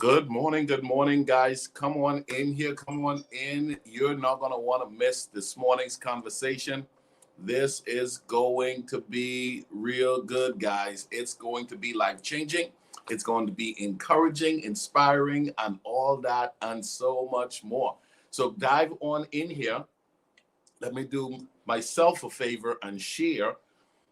Good morning, guys. Come on in here. Come on in. You're not going to want to miss this morning's conversation. This is going to be real good, guys. It's going to be life-changing. It's going to be encouraging, inspiring, and all that, and so much more. So dive on in here. Let me do myself a favor and share.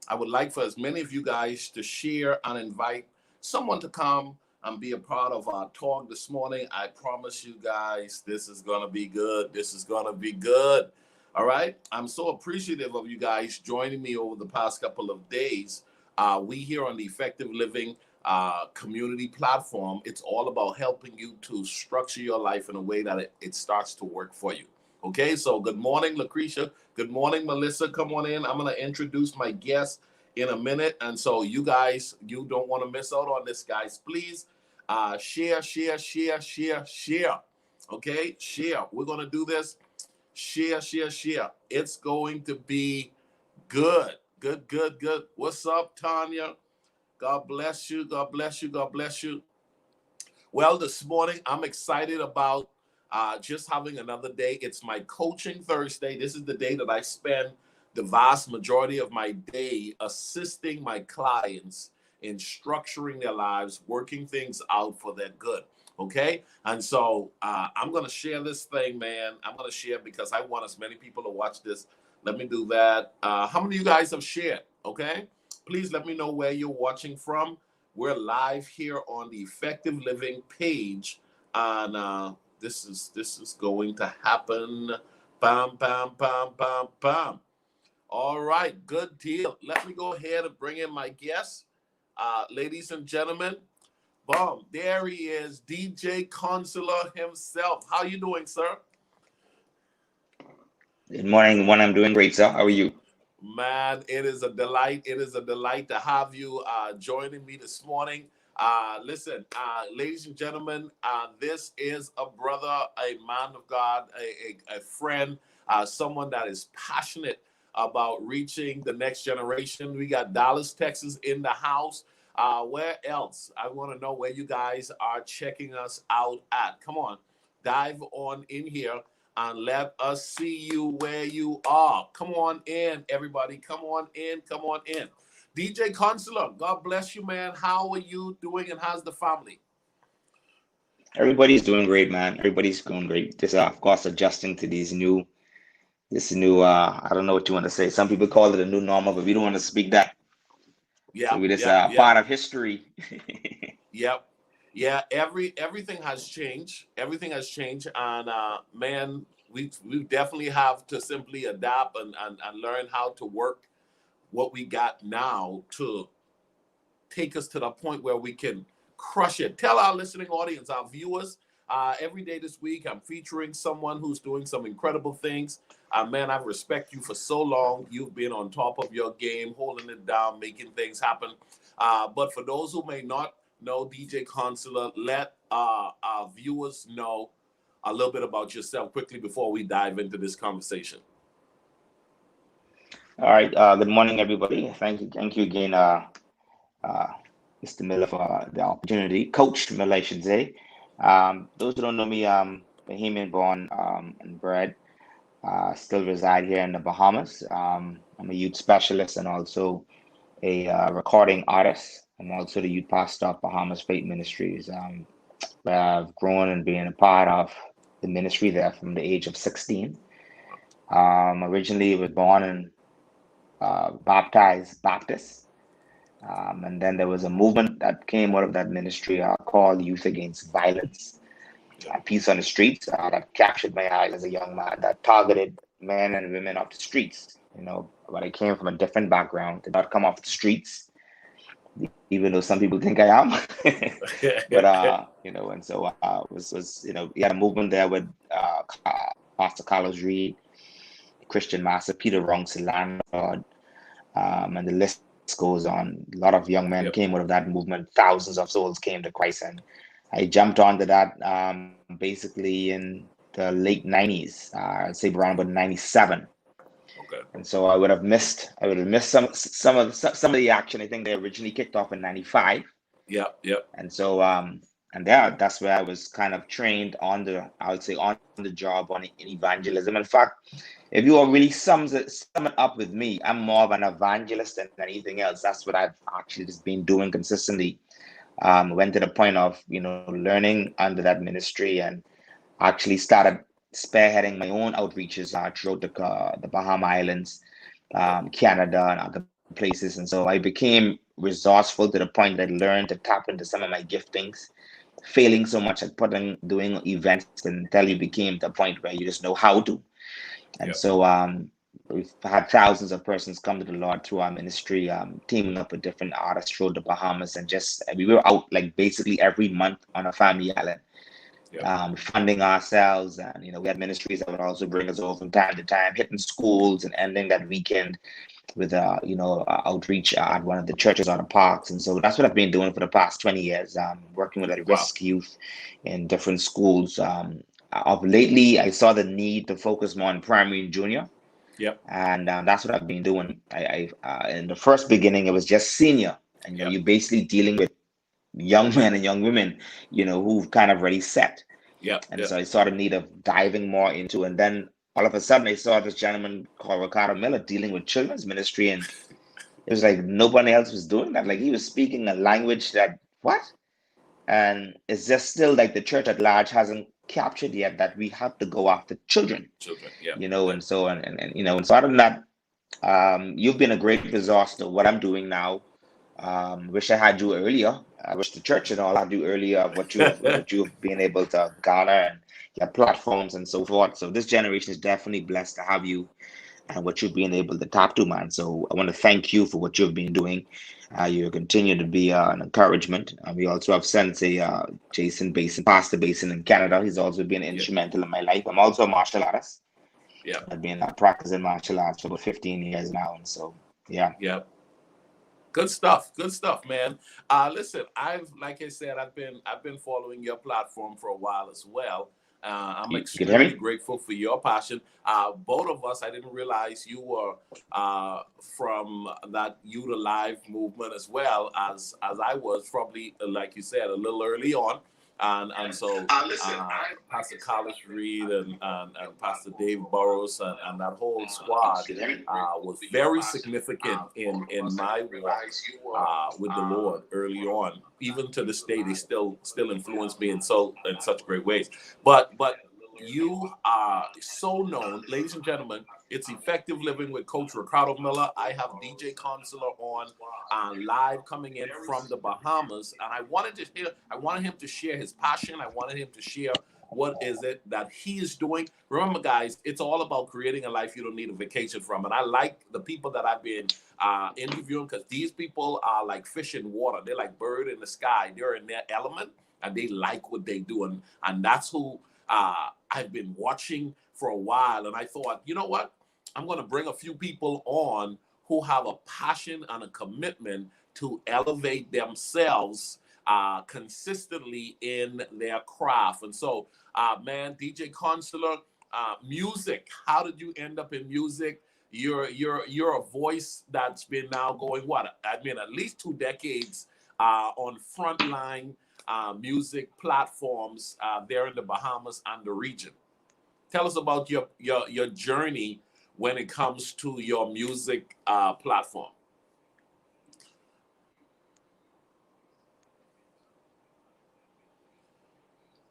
I would like for as many of you guys to share and invite someone to come and be a part of our talk this morning. I promise you guys, this is going to be good. This is going to be good. All right. I'm so appreciative of you guys joining me over the past couple of days. We here on the Effective Living community platform, it's all about helping you to structure your life in a way that it starts to work for you. Okay, so good morning, Lucretia. Good morning, Melissa. Come on in. I'm going to introduce my guest in a minute. And so you guys, you don't want to miss out on this, guys. Please share. Okay, share. We're going to do this. Share. It's going to be good. Good. What's up, Tanya? God bless you. God bless you. Well, this morning, I'm excited about just having another day. It's my coaching Thursday. This is the day that I spend the vast majority of my day assisting my clients in structuring their lives, working things out for their good. Okay. And so I'm going to share this thing, man. I'm going to share because I want as many people to watch this. Let me do that. How many of you guys have shared? Okay. Please let me know where you're watching from. We're live here on the Effective Living page. And this is going to happen. Bam. All right, good deal. Let me go ahead and bring in my guest. Ladies and gentlemen, boom, there he is, DJ Counsellor himself. How you doing, sir? Good morning. I'm doing great, sir. How are you? Man, it is a delight. It is a delight to have you joining me this morning. Listen, ladies and gentlemen, this is a brother, a man of God, a friend, someone that is passionate about reaching the next generation. We got Dallas, Texas in the house. Where else? I want to know where you guys are checking us out at. Come on, dive on in here and let us see you where you are. Come on in, everybody. Come on in. DJ Counsellor, God bless you, man. How are you doing and how's the family? Everybody's doing great, man. Everybody's going great. Just, of course, adjusting to this new, I don't know what you want to say. Some people call it a new normal, but we don't want to speak that. Yeah. So it is part of history. Yep. Yeah, everything has changed. Everything has changed. And man, we definitely have to simply adapt and learn how to work what we got now to take us to the point where we can crush it. Tell our listening audience, our viewers, every day this week, I'm featuring someone who's doing some incredible things. Man, I respect you for so long. You've been on top of your game, holding it down, making things happen. But for those who may not know DJ Counsellor, let our viewers know a little bit about yourself quickly before we dive into this conversation. All right. Good morning, everybody. Thank you again, Mr. Miller, for the opportunity. Coach Miller, I should say. Those who don't know me, I'm Bahamian born and bred. Still reside here in the Bahamas. I'm a youth specialist and also a recording artist. I'm also the youth pastor of Bahamas Faith Ministries, where I've grown and been a part of the ministry there from the age of 16. Originally was born and baptized Baptist. And then there was a movement that came out of that ministry called Youth Against Violence, Peace on the Streets, that captured my eyes as a young man, that targeted men and women off the streets. But I came from a different background, did not come off the streets, even though some people think I am. But and so we had a movement there with Pastor Carlos Reed, Christian Master, Peter Runks, the landlord, and the list goes on. A lot of young men came out of that movement. Thousands of souls came to Christ, and I jumped onto that basically in the late 90s. I'd say around about 97. Okay. And so I would have missed some of the action. I think they originally kicked off in 95. Yeah. And so and that's where I was kind of trained on I would say on the job on in evangelism. In fact, if you all really sum it up with me, I'm more of an evangelist than anything else. That's what I've actually just been doing consistently. Went to the point of learning under that ministry, and actually started spearheading my own outreaches throughout the Bahama Islands, Canada, and other places. And so I became resourceful to the point that I learned to tap into some of my giftings, failing so much at doing events until you became the point where you just know how to. And Yep. so we've had thousands of persons come to the Lord through our ministry, teaming up with different artists throughout the Bahamas, and just we were out like basically every month on a family island, Yep. funding ourselves. And we had ministries that would also bring us over from time to time, hitting schools and ending that weekend with outreach at one of the churches or the parks. And so that's what I've been doing for the past 20 years, working with Wow. at-risk youth in different schools. Of lately, I saw the need to focus more on primary and junior, Yep. and that's what I've been doing. I in the first beginning, it was just senior, and Yep. you're basically dealing with young men and young women, who've kind of already set. Yep. And Yep. so I saw the need of diving more into, and then all of a sudden I saw this gentleman called Ricardo Miller dealing with children's ministry, and it was like nobody else was doing that. Like he was speaking a language that what? And it's just still like the church at large hasn't captured yet that we have to go after children, Children. Yep. and so and so other than that, you've been a great resource to what I'm doing now. Wish I had you earlier. I wish the church and all had you earlier of what you've been able to garner and your platforms and so forth. So this generation is definitely blessed to have you and what you've been able to tap to, man. So I want to thank you for what you've been doing. You continue to be an encouragement. We also have Sensei Jason Basin, Pastor Basin in Canada. He's also been Yep. instrumental in my life. I'm also a martial artist. Yep. I've been practicing martial arts for about 15 years now, and so yeah. Yep. Good stuff. Good stuff, man. Listen, like I said, I've been following your platform for a while as well. I'm You can hear extremely me? grateful for your passion. Both of us, I didn't realize you were from that Youth Alive movement as well as I was, probably like you said, a little early on. And so Pastor College Reed and Pastor Dave Burrows and that whole squad was very significant in my walk with the Lord early on. Even to this day, they still influence me in such great ways. But you are so known, ladies and gentlemen. It's Effective Living with Coach Ricardo Miller. I have DJ Counsellor on live coming in from the Bahamas, and I wanted him to share his passion. I wanted him to share what is it that he is doing. Remember, guys, it's all about creating a life you don't need a vacation from. And I like the people that I've been interviewing, because these people are like fish in water. They're like bird in the sky. They're in their element, and they like what they do. And that's who I've been watching for a while. And I thought, you know what? I'm going to bring a few people on who have a passion and a commitment to elevate themselves consistently in their craft. And so, man, DJ Counsellor, music. How did you end up in music? You're a voice that's been now going at least 2 decades on frontline music platforms there in the Bahamas and the region. Tell us about your journey when it comes to your music platform.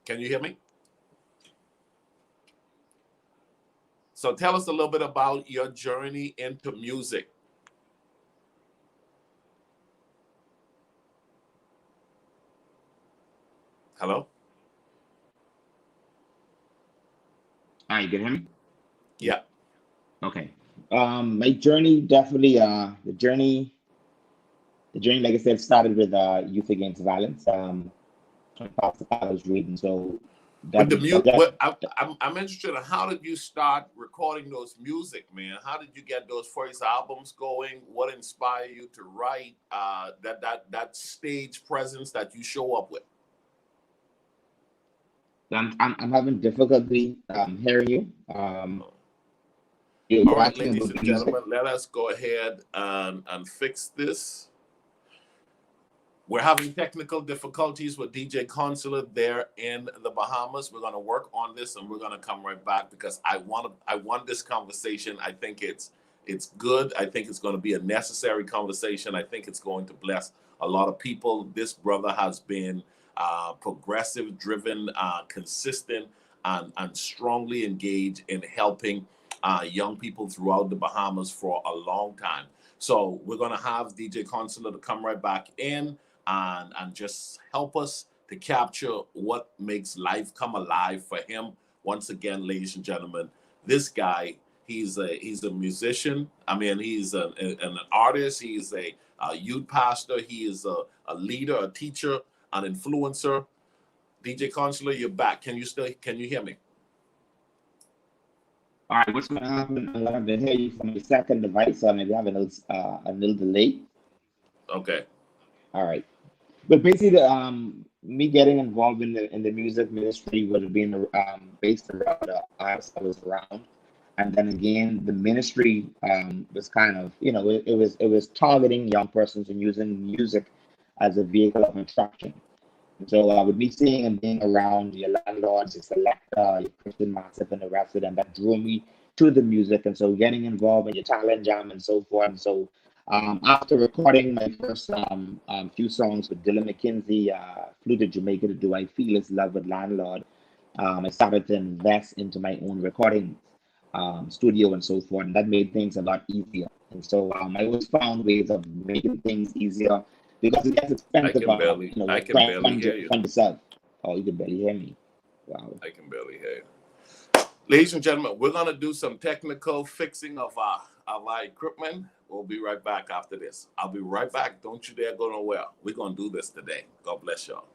Can you hear me? So tell us a little bit about your journey into music. Hello? You can hear me? Yeah. Okay. My journey definitely the journey, like I said, started with Youth Against Violence, from Pastor College reading. So With that the that, mute, that I'm interested in how did you start recording those music, man? How did you get those first albums going? What inspired you to write that stage presence that you show up with? I'm having difficulty hearing you. All You're right, asking ladies about and the music. gentlemen, let us go ahead and fix this. We're having technical difficulties with DJ Counsellor there in the Bahamas. We're going to work on this, and we're going to come right back because I want this conversation. I think it's good. I think it's going to be a necessary conversation. I think it's going to bless a lot of people. This brother has been progressive, driven, consistent, and strongly engaged in helping young people throughout the Bahamas for a long time. So we're going to have DJ Counsellor to come right back in and just help us to capture what makes life come alive for him. Once again, ladies and gentlemen, this guy, he's a musician. I mean, he's an artist. He's a youth pastor. He is a leader, a teacher, an influencer. DJ Counsellor, you're back. Can you hear me? All right, what's going to happen? I'm going to hear you from the second device, so maybe having a little delay. Okay. All right. But basically, me getting involved in the music ministry would have been based around the artists I was around, and then again, the ministry was kind of, it was targeting young persons and using music as a vehicle of attraction. So with me seeing and being around your landlords, your selector, your Christian Massive, and the rest of them, that drew me to the music. And so getting involved in your talent jam and so forth. And so after recording my first few songs with Dylan McKenzie, Flew to Jamaica to Do I Feel It's Love with Landlord, I started to invest into my own recording studio and so forth. And that made things a lot easier. And so I always found ways of making things easier, because it gets expensive. I can barely hear you. Oh, you can barely hear me. Wow. I can barely hear you. Ladies and gentlemen, we're going to do some technical fixing of our equipment. We'll be right back after this. I'll be right back. Don't you dare go nowhere. We're going to do this today. God bless y'all.